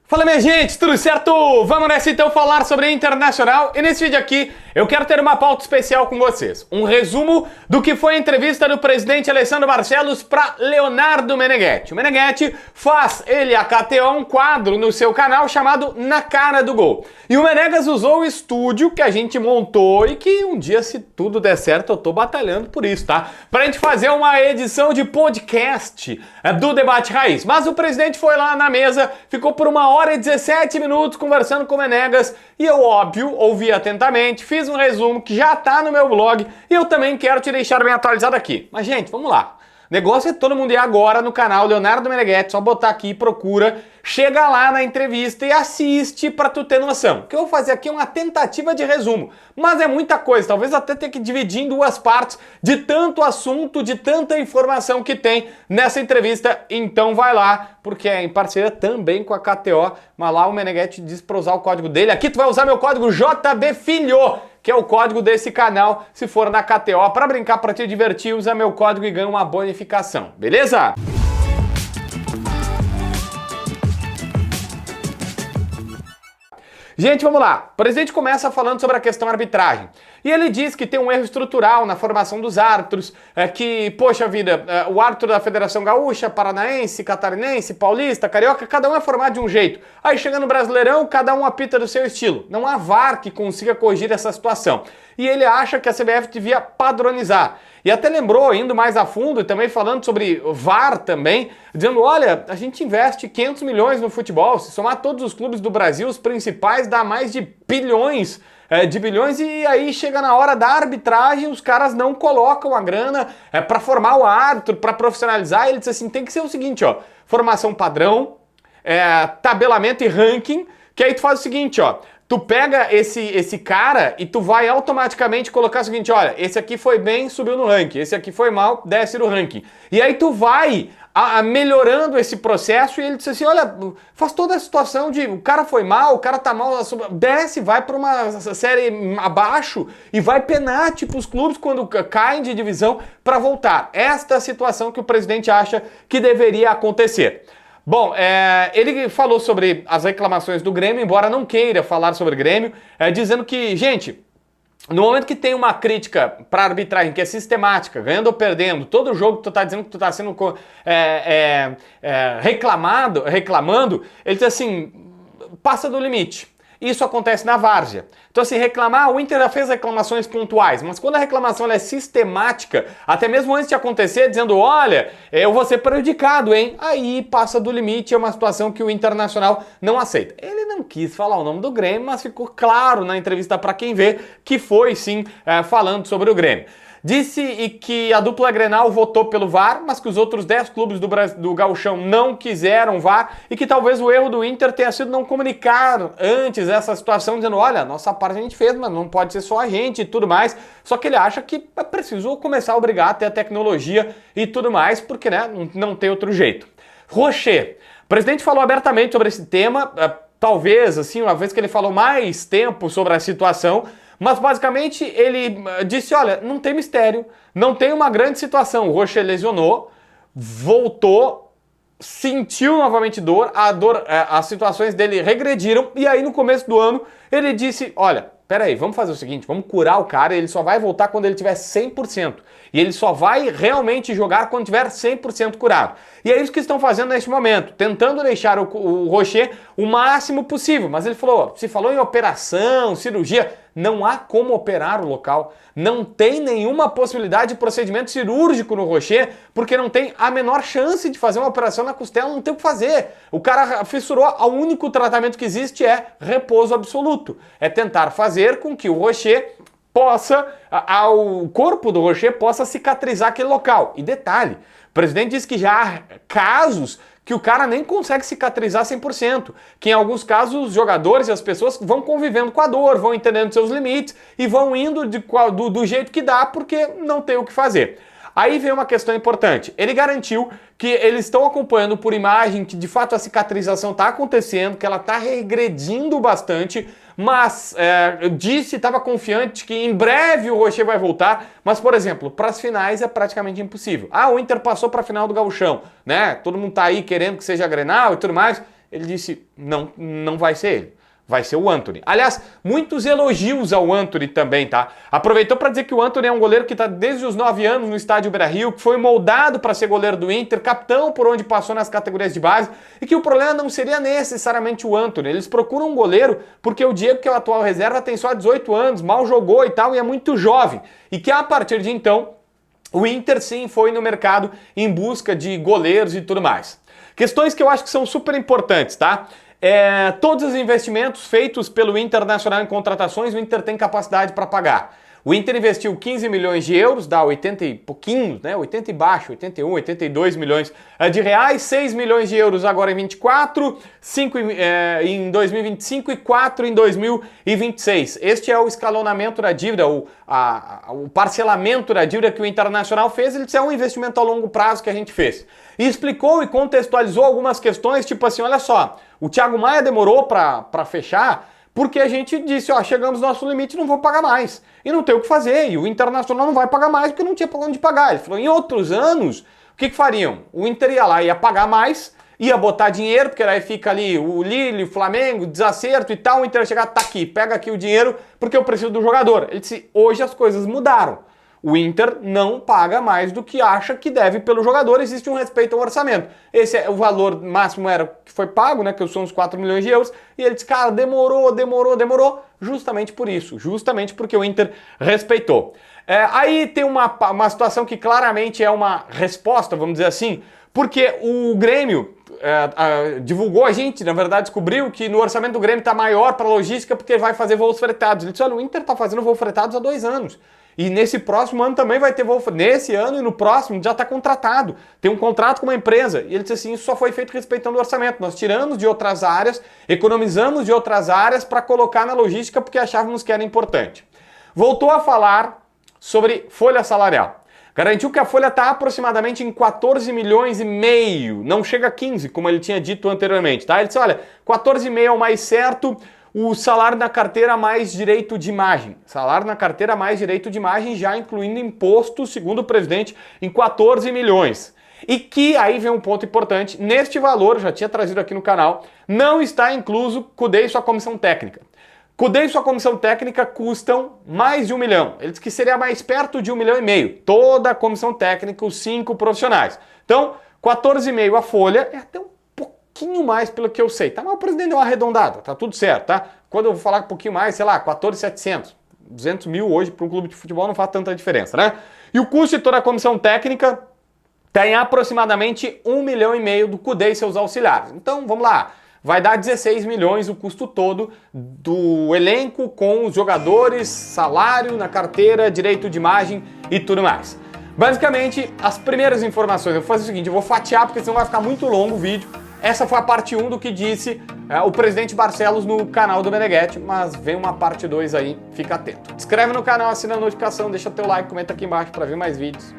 Fala minha gente, tudo certo? Vamos nessa então falar sobre Internacional e nesse vídeo aqui eu quero ter uma pauta especial com vocês. Um resumo do que foi a entrevista do presidente Alessandro Barcelos para Leonardo Meneghetti. O Meneghetti faz, ele a KTO, um quadro no seu canal chamado Na Cara do Gol. E o Menegas usou o estúdio que a gente montou e que um dia, se tudo der certo, eu tô batalhando por isso, tá? Pra gente fazer uma edição de podcast do Debate Raiz. Mas o presidente foi lá na mesa, ficou por 1h e 17 minutos conversando com o Menegas e eu, óbvio, ouvi atentamente, fiz um resumo que já tá no meu blog e eu também quero te deixar bem atualizado aqui. Mas, gente, vamos lá. O negócio é todo mundo ir agora no canal Leonardo Meneghetti, só botar aqui, procura, chega lá na entrevista e assiste pra tu ter noção. O que eu vou fazer aqui é uma tentativa de resumo, mas é muita coisa, talvez até ter que dividir em duas partes de tanto assunto, de tanta informação que tem nessa entrevista. Então vai lá, porque é em parceria também com a KTO, mas lá o Meneghetti diz pra usar o código dele. Aqui tu vai usar meu código JBFilho, que é o código desse canal, se for na KTO, para brincar, para te divertir, usa meu código e ganha uma bonificação, beleza? Gente, vamos lá. O presidente começa falando sobre a questão arbitragem. E ele diz que tem um erro estrutural na formação dos árbitros, que, poxa vida, o árbitro da Federação Gaúcha, Paranaense, Catarinense, Paulista, Carioca, cada um é formado de um jeito. Aí chega no Brasileirão, cada um apita do seu estilo. Não há VAR que consiga corrigir essa situação. E ele acha que a CBF devia padronizar. E até lembrou, indo mais a fundo e também falando sobre VAR também, dizendo, olha, a gente investe 500 milhões no futebol, se somar todos os clubes do Brasil, os principais, dá mais de bilhões e aí chega na hora da arbitragem, os caras não colocam a grana para formar o árbitro, para profissionalizar. E ele diz assim, tem que ser o seguinte, ó, formação padrão, tabelamento e ranking, que aí tu faz o seguinte, ó, tu pega esse cara e tu vai automaticamente colocar o seguinte, olha, esse aqui foi bem, subiu no ranking, esse aqui foi mal, desce no ranking. E aí tu vai melhorando esse processo e ele disse assim, olha, faz toda a situação de o cara foi mal, o cara tá mal, desce, vai para uma série abaixo e vai penar tipo os clubes quando caem de divisão para voltar. Esta é a situação que o presidente acha que deveria acontecer. Bom, ele falou sobre as reclamações do Grêmio, embora não queira falar sobre o Grêmio, dizendo que, gente, no momento que tem uma crítica para arbitragem que é sistemática, ganhando ou perdendo, todo jogo que tu tá dizendo que tu tá sendo reclamando, ele diz assim, passa do limite. Isso acontece na várzea. Então assim, reclamar, o Inter já fez reclamações pontuais, mas quando a reclamação ela é sistemática, até mesmo antes de acontecer, dizendo, olha, eu vou ser prejudicado, hein? Aí passa do limite, é uma situação que o Internacional não aceita. Ele não quis falar o nome do Grêmio, mas ficou claro na entrevista para quem vê que foi sim falando sobre o Grêmio. Disse que a dupla Grenal votou pelo VAR, mas que os outros 10 clubes do Gauchão não quiseram VAR e que talvez o erro do Inter tenha sido não comunicar antes essa situação, dizendo, olha, nossa parte a gente fez, mas não pode ser só a gente e tudo mais. Só que ele acha que precisou começar a obrigar a ter a tecnologia e tudo mais, porque né, não tem outro jeito. Rocher. O presidente falou abertamente sobre esse tema, talvez, assim, uma vez que ele falou mais tempo sobre a situação, mas basicamente ele disse, olha, não tem mistério, não tem uma grande situação. O Rocher lesionou, voltou, sentiu novamente dor, as situações dele regrediram e aí no começo do ano ele disse, olha, peraí, vamos fazer o seguinte, vamos curar o cara, ele só vai voltar quando ele tiver 100%. E ele só vai realmente jogar quando tiver 100% curado. E é isso que estão fazendo neste momento, tentando deixar o Rocher o máximo possível. Mas ele falou, se falou em operação, cirurgia, não há como operar o local. Não tem nenhuma possibilidade de procedimento cirúrgico no Rocher, porque não tem a menor chance de fazer uma operação na costela, não tem o que fazer. O cara fissurou, o único tratamento que existe é repouso absoluto. É tentar fazer com que o Rocher possa, o corpo do Rocher possa cicatrizar aquele local. E detalhe, o presidente disse que já há casos que o cara nem consegue cicatrizar 100%, que em alguns casos os jogadores e as pessoas vão convivendo com a dor, vão entendendo seus limites e vão indo do jeito que dá porque não tem o que fazer. Aí vem uma questão importante. Ele garantiu que eles estão acompanhando por imagem que de fato a cicatrização está acontecendo, que ela está regredindo bastante, mas disse, estava confiante que em breve o Rocher vai voltar, mas por exemplo, para as finais é praticamente impossível. Ah, o Inter passou para a final do Gauchão, né? Todo mundo tá aí querendo que seja a Grenal e tudo mais. Ele disse, não, não vai ser ele. Vai ser o Antony. Aliás, muitos elogios ao Antony também, tá? Aproveitou para dizer que o Antony é um goleiro que está desde os 9 anos no estádio Beira-Rio, que foi moldado para ser goleiro do Inter, capitão por onde passou nas categorias de base, e que o problema não seria necessariamente o Antony. Eles procuram um goleiro porque o Diego, que é o atual reserva, tem só 18 anos, mal jogou e tal, e é muito jovem. E que a partir de então, o Inter sim foi no mercado em busca de goleiros e tudo mais. Questões que eu acho que são super importantes, tá? Todos os investimentos feitos pelo Internacional em contratações, o Inter tem capacidade para pagar. O Inter investiu 15 milhões de euros, dá 80 e pouquinhos, né? 80 e baixo, 81, 82 milhões de reais, 6 milhões de euros agora em 24, 5 em 2025 e 4 em 2026. Este é o escalonamento da dívida, o parcelamento da dívida que o Internacional fez. Ele é um investimento a longo prazo que a gente fez. E explicou e contextualizou algumas questões, tipo assim, olha só, o Thiago Maia demorou para fechar, porque a gente disse, ó, chegamos no nosso limite, não vou pagar mais. E não tem o que fazer, e o Internacional não vai pagar mais porque não tinha pra onde pagar. Ele falou, em outros anos, o que fariam? O Inter ia lá, ia pagar mais, ia botar dinheiro, porque aí fica ali o Lille, o Flamengo, desacerto e tal, o Inter ia chegar, tá aqui, pega aqui o dinheiro, porque eu preciso do jogador. Ele disse, hoje as coisas mudaram. O Inter não paga mais do que acha que deve pelo jogador, existe um respeito ao orçamento. Esse é o valor máximo era que foi pago, né, que são os 4 milhões de euros, e ele disse, cara, demorou, justamente por isso, justamente porque o Inter respeitou. Aí tem uma situação que claramente é uma resposta, vamos dizer assim, porque o Grêmio divulgou, a gente, na verdade, descobriu que no orçamento do Grêmio está maior para logística porque vai fazer voos fretados. Ele disse, olha, o Inter está fazendo voos fretados há 2 anos. E nesse próximo ano também vai ter voo. Nesse ano e no próximo já está contratado. Tem um contrato com uma empresa. E ele disse assim, isso só foi feito respeitando o orçamento. Nós tiramos de outras áreas, economizamos de outras áreas para colocar na logística porque achávamos que era importante. Voltou a falar sobre folha salarial. Garantiu que a folha está aproximadamente em 14 milhões e meio. Não chega a 15, como ele tinha dito anteriormente. Tá? Ele disse, olha, 14,5 é o mais certo. O salário na carteira mais direito de imagem. Salário na carteira mais direito de imagem, já incluindo imposto, segundo o presidente, em 14 milhões. E que, aí vem um ponto importante, neste valor, já tinha trazido aqui no canal, não está incluso CUDE e sua comissão técnica. CUDE e sua comissão técnica custam mais de 1 milhão. Ele disse que seria mais perto de 1,5 milhão. Toda a comissão técnica, os 5 profissionais. Então, 14,5 a folha, é até um pouquinho mais pelo que eu sei, tá? Mas o presidente deu uma arredondada, tá tudo certo, tá? Quando eu vou falar um pouquinho mais, sei lá, 14.700, 200 mil hoje para um clube de futebol não faz tanta diferença, né? E o custo de toda a comissão técnica está em aproximadamente 1,5 milhão do CUDE e seus auxiliares. Então, vamos lá, vai dar 16 milhões o custo todo do elenco com os jogadores, salário na carteira, direito de imagem e tudo mais. Basicamente, as primeiras informações, eu vou fazer o seguinte, eu vou fatiar porque senão vai ficar muito longo o vídeo. Essa foi a parte 1 do que disse o presidente Barcelos no canal do Meneghetti, mas vem uma parte 2 aí, fica atento. Se inscreve no canal, assina a notificação, deixa teu like, comenta aqui embaixo para ver mais vídeos.